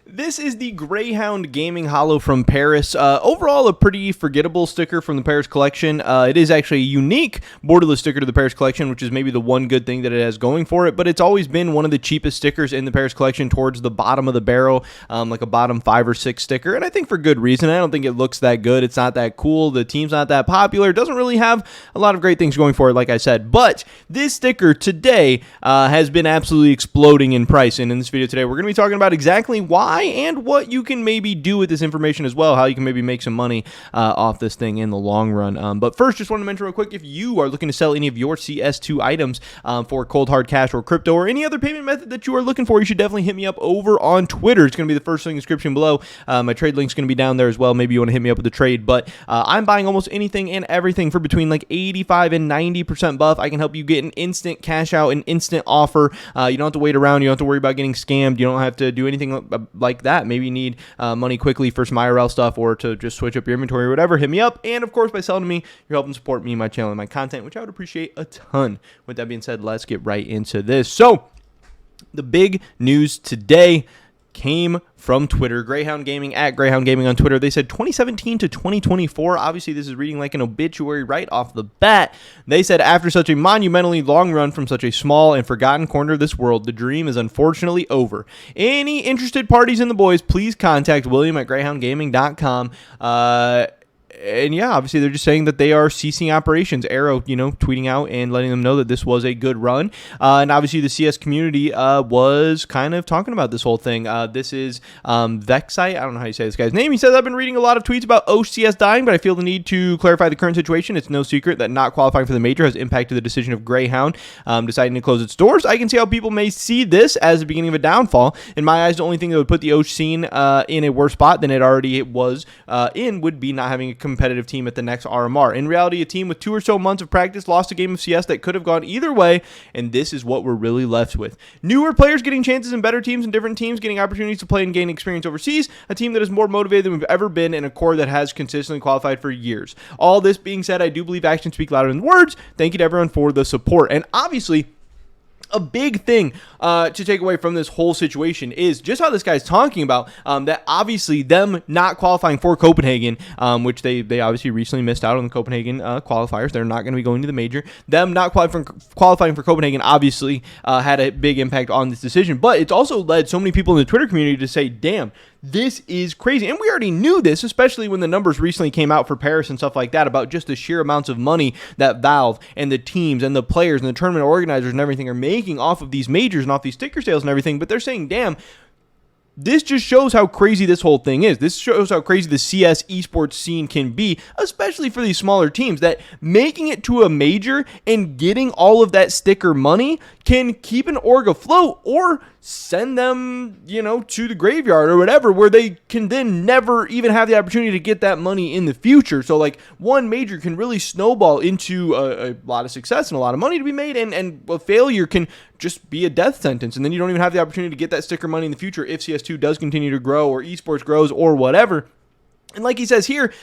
This is the Greyhound Gaming Holo from Paris. Overall, a pretty forgettable sticker from the Paris collection. It is actually a unique borderless sticker to the Paris collection, which is maybe the one good thing that it has going for it, but it's always been one of the cheapest stickers in the Paris collection towards the bottom of the barrel, like a bottom 5 or 6 sticker, and I think for good reason. I don't think it looks that good. It's not that cool. The team's not that popular. It doesn't really have a lot of great things going for it, like I said, but this sticker today has been absolutely exploding in price, and in this video today, we're going to be talking about exactly why and what you can maybe do with this information as well, how you can maybe make some money off this thing in the long run. But first, just want to mention real quick, if you are looking to sell any of your CS2 items for cold hard cash or crypto or any other payment method that you are looking for, you should definitely hit me up over on Twitter. It's going to be the first link in the description below. My trade link's going to be down there as well. Maybe you want to hit me up with the trade, but I'm buying almost anything and everything for between like 85 and 90% buff. I can help you get an instant cash out, an instant offer. You don't have to wait around. You don't have to worry about getting scammed. You don't have to do anything like that. Maybe you need money quickly for some IRL stuff or to just switch up your inventory or whatever. Hit me up. And of course, by selling to me, you're helping support me, my channel, and my content, which I would appreciate a ton. With that being said, let's get right into this. So the big news today came from Twitter. Grayhound Gaming, at Grayhound Gaming on Twitter. They said 2017 to 2024. Obviously, this is reading like an obituary right off the bat. They said, after such a monumentally long run from such a small and forgotten corner of this world, the dream is unfortunately over. Any interested parties in the boys, please contact William at greyhoundgaming.com. And yeah, obviously they're just saying that they are ceasing operations. Arrow, tweeting out and letting them know that this was a good run. And obviously the CS community was kind of talking about this whole thing. This is Vexite. I don't know how you say this guy's name. He says, I've been reading a lot of tweets about OCS dying, but I feel the need to clarify the current situation. It's no secret that not qualifying for the major has impacted the decision of Greyhound deciding to close its doors. I can see how people may see this as the beginning of a downfall. In my eyes, the only thing that would put the OC scene in a worse spot than it already was in would be not having a competitive team at the next RMR. In reality, a team with 2 or so months of practice lost a game of CS that could have gone either way, and this is what we're really left with. Newer players getting chances in better teams and different teams getting opportunities to play and gain experience overseas, a team that is more motivated than we've ever been, and a core that has consistently qualified for years. All this being said, I do believe actions speak louder than words. Thank you to everyone for the support. And obviously, a big thing to take away from this whole situation is just how this guy's talking about that obviously them not qualifying for Copenhagen, which they obviously recently missed out on the Copenhagen qualifiers. They're not going to be going to the major. Them not qualifying for Copenhagen obviously had a big impact on this decision, but it's also led so many people in the Twitter community to say, damn, this is crazy. And we already knew this, especially when the numbers recently came out for Paris and stuff like that about just the sheer amounts of money that Valve and the teams and the players and the tournament organizers and everything are making off of these majors and off these sticker sales and everything. But they're saying, damn, this just shows how crazy this whole thing is. This shows how crazy the CS esports scene can be, especially for these smaller teams, that making it to a major and getting all of that sticker money can keep an org afloat or send them, to the graveyard or whatever, where they can then never even have the opportunity to get that money in the future. So like one major can really snowball into a lot of success and a lot of money to be made, and a failure can just be a death sentence, and then you don't even have the opportunity to get that sticker money in the future if CS2 does continue to grow or esports grows or whatever. And like he says here,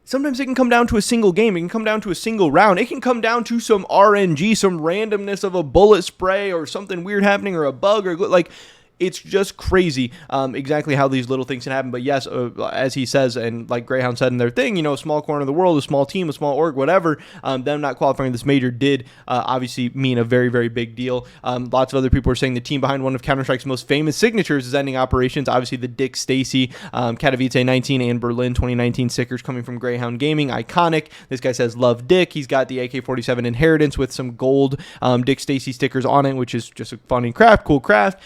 sometimes it can come down to a single game. It can come down to a single round. It can come down to some RNG, some randomness of a bullet spray or something weird happening or a bug or like. It's just crazy exactly how these little things can happen. But yes, as he says, and like Greyhound said in their thing, a small corner of the world, a small team, a small org, whatever, them not qualifying this major did obviously mean a very, very big deal. Lots of other people are saying the team behind one of Counter-Strike's most famous signatures is ending operations. Obviously, the Dick Stacy, Katowice 19 and Berlin 2019 stickers coming from Greyhound Gaming. Iconic. This guy says, love Dick. He's got the AK-47 Inheritance with some gold Dick Stacy stickers on it, which is just a funny craft, cool craft.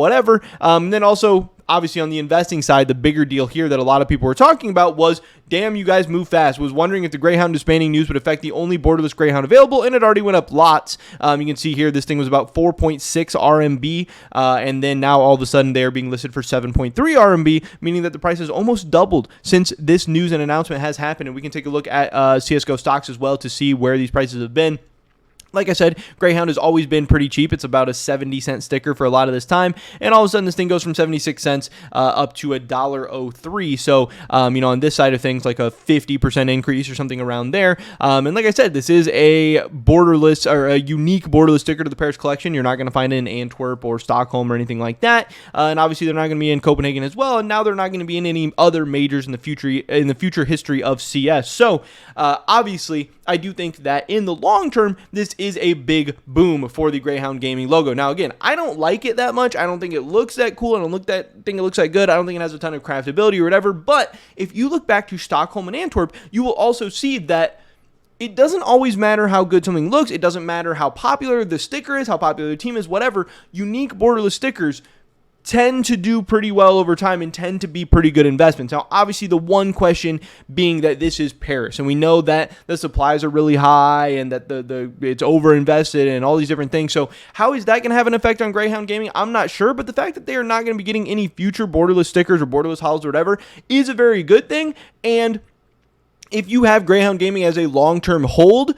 Whatever. Then also, obviously, on the investing side, the bigger deal here that a lot of people were talking about was, damn, you guys move fast. Was wondering if the Greyhound disbanding news would affect the only borderless Greyhound available, and it already went up lots. You can see here, this thing was about 4.6 RMB, and then now all of a sudden they are being listed for 7.3 RMB, meaning that the price has almost doubled since this news and announcement has happened. And we can take a look at CSGO stocks as well to see where these prices have been. Like I said, Greyhound has always been pretty cheap. It's about a 70-cent sticker for a lot of this time. And all of a sudden, this thing goes from 76 cents up to $1.03. So, on this side of things, like a 50% increase or something around there. And like I said, this is a borderless or a unique borderless sticker to the Paris collection. You're not going to find it in Antwerp or Stockholm or anything like that. And obviously, they're not going to be in Copenhagen as well. And now they're not going to be in any other majors in the future history of CS. So, obviously, I do think that in the long term, this is a big boom for the Greyhound Gaming logo. Now, again, I don't like it that much. I don't think it looks that cool. I don't think it looks that good. I don't think it has a ton of craftability or whatever. But if you look back to Stockholm and Antwerp, you will also see that it doesn't always matter how good something looks. It doesn't matter how popular the sticker is, how popular the team is, whatever. Unique borderless stickers tend to do pretty well over time and tend to be pretty good investments. Now, obviously, the one question being that this is Paris, and we know that the supplies are really high and that it's over-invested and all these different things. So how is that going to have an effect on Greyhound Gaming? I'm not sure, but the fact that they are not going to be getting any future borderless stickers or borderless holos or whatever is a very good thing. And if you have Greyhound Gaming as a long-term hold,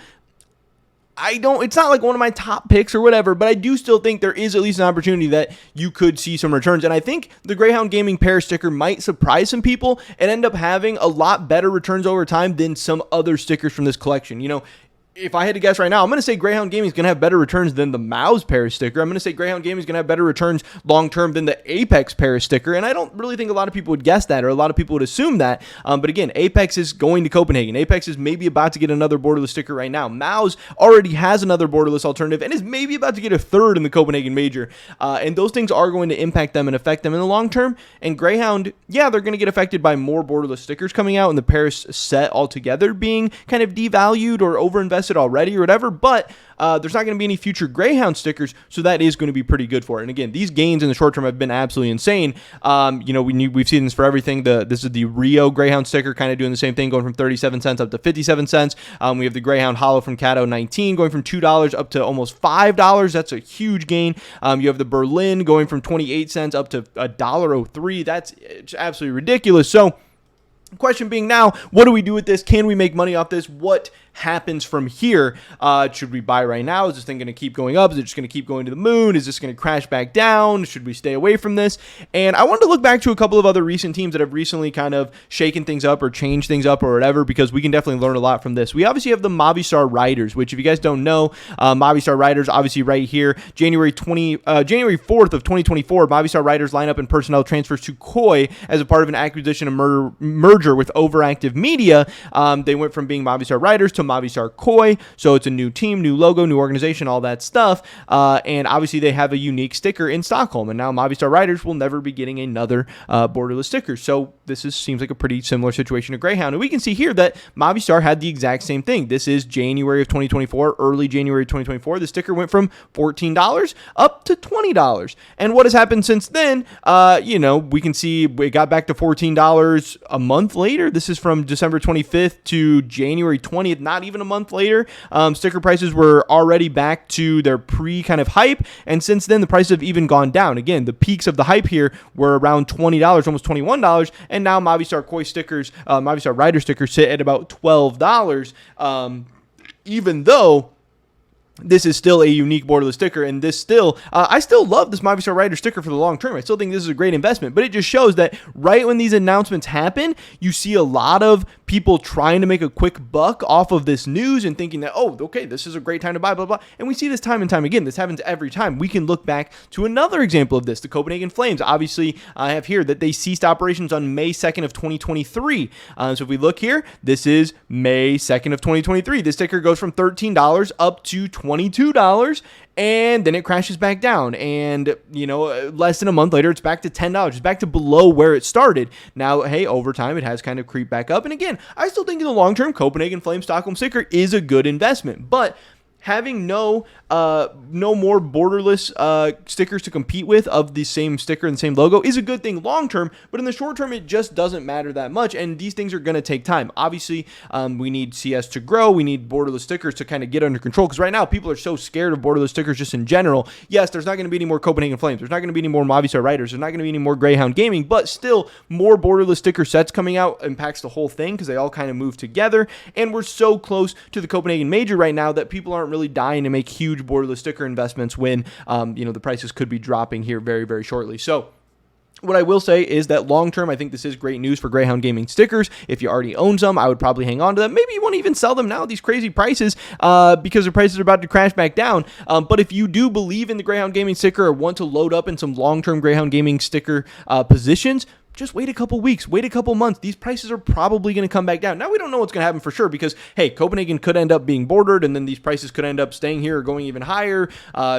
it's not like one of my top picks or whatever, but I do still think there is at least an opportunity that you could see some returns. And I think the Greyhound Gaming Paris sticker might surprise some people and end up having a lot better returns over time than some other stickers from this collection. If I had to guess right now, I'm going to say Greyhound Gaming is going to have better returns than the Mouse Paris sticker. I'm going to say Greyhound Gaming is going to have better returns long-term than the Apex Paris sticker. And I don't really think a lot of people would guess that, or a lot of people would assume that. But again, Apex is going to Copenhagen. Apex is maybe about to get another borderless sticker right now. Mouse already has another borderless alternative and is maybe about to get a third in the Copenhagen Major. And those things are going to impact them and affect them in the long term. And Greyhound, yeah, they're going to get affected by more borderless stickers coming out and the Paris set altogether being kind of devalued or overinvested already or whatever, but there's not going to be any future Greyhound stickers, so that is going to be pretty good for it. And again, these gains in the short term have been absolutely insane. We've seen this for everything. This is the Rio Greyhound sticker, kind of doing the same thing, going from 37 cents up to 57 cents. We have the Greyhound Holo from Cato 19 going from $2 up to almost $5. That's a huge gain. You have the Berlin going from 28 cents up to $1.03. That's absolutely ridiculous. So, question being now, what do we do with this? Can we make money off this? What happens from here? Should we buy right now? Is this thing going to keep going up? Is it just going to keep going to the moon? Is this going to crash back down? Should we stay away from this? And I wanted to look back to a couple of other recent teams that have recently kind of shaken things up or changed things up or whatever, because we can definitely learn a lot from this. We obviously have the Movistar Riders, which if you guys don't know, Movistar Riders, obviously right here, January 4th of 2024, Movistar Riders lineup and personnel transfers to Koi as a part of an acquisition and merger with Overactive Media. They went from being Movistar Riders to Movistar Koi, so it's a new team, new logo, new organization, all that stuff, and obviously they have a unique sticker in Stockholm, and now Movistar Riders will never be getting another borderless sticker, so this seems like a pretty similar situation to Greyhound, and we can see here that Movistar had the exact same thing. This is January of 2024, early January of 2024, the sticker went from $14 up to $20, and what has happened since then, we can see it got back to $14 a month later. This is from December 25th to January 20th, not even a month later. Sticker prices were already back to their pre-kind of hype, and since then the prices have even gone down. Again, the peaks of the hype here were around $20, almost $21, and now Movistar Koi stickers, Movistar Rider stickers sit at about $12, even though this is still a unique borderless sticker, and this still, I still love this Movistar Rider sticker for the long term. I still think this is a great investment, but it just shows that right when these announcements happen, you see a lot of people trying to make a quick buck off of this news and thinking that, oh, okay, this is a great time to buy, blah, blah. And we see this time and time again. This happens every time. We can look back to another example of this, the Copenhagen Flames. Obviously, I have here that they ceased operations on May 2nd of 2023. So if we look here, this is May 2nd of 2023. This sticker goes from $13 up to $22, and then it crashes back down, and less than a month later it's back to $10. It's back to below where it started. Now, hey, over time it has kind of creeped back up, and again, I still think in the long term Copenhagen Flame Stockholm sticker is a good investment, but having no more borderless stickers to compete with of the same sticker and the same logo is a good thing long term, but in the short term it just doesn't matter that much, and these things are going to take time. Obviously, we need CS to grow. We need borderless stickers to kind of get under control, because right now people are so scared of borderless stickers just in general. Yes, there's not going to be any more Copenhagen Flames. There's not going to be any more Movistar Riders. There's not going to be any more Greyhound Gaming, but still more borderless sticker sets coming out impacts the whole thing because they all kind of move together, and we're so close to the Copenhagen Major right now that people aren't really really dying to make huge borderless sticker investments when, the prices could be dropping here very, very shortly. So what I will say is that long term, I think this is great news for Greyhound Gaming stickers. If you already own some, I would probably hang on to them. Maybe you won't even sell them now at these crazy prices because the prices are about to crash back down. But if you do believe in the Greyhound Gaming sticker or want to load up in some long-term Greyhound Gaming sticker positions, just wait a couple weeks, wait a couple months. These prices are probably going to come back down. Now, we don't know what's going to happen for sure because, hey, Copenhagen could end up being bordered, and then these prices could end up staying here or going even higher.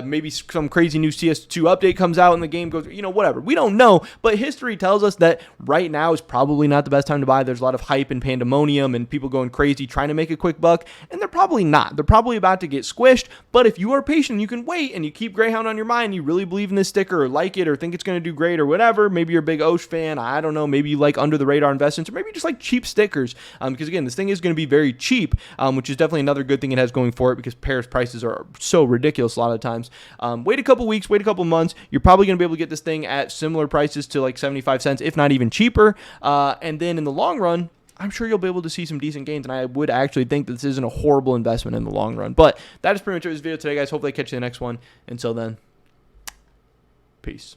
Maybe some crazy new CS2 update comes out and the game goes, whatever. We don't know, but history tells us that right now is probably not the best time to buy. There's a lot of hype and pandemonium and people going crazy trying to make a quick buck, and they're probably not. They're probably about to get squished, but if you are patient, you can wait, and you keep Greyhound on your mind, you really believe in this sticker or like it or think it's going to do great or whatever. Maybe you're a big Osh fan. I don't know. Maybe you like under the radar investments, or maybe you just like cheap stickers. Because again, this thing is going to be very cheap, which is definitely another good thing it has going for it because Paris prices are so ridiculous a lot of times. Wait a couple weeks, wait a couple months. You're probably going to be able to get this thing at similar prices to like 75 cents, if not even cheaper. And then in the long run, I'm sure you'll be able to see some decent gains, and I would actually think that this isn't a horrible investment in the long run. But that is pretty much it for this video today, guys. Hopefully I catch you in the next one. Until then, peace.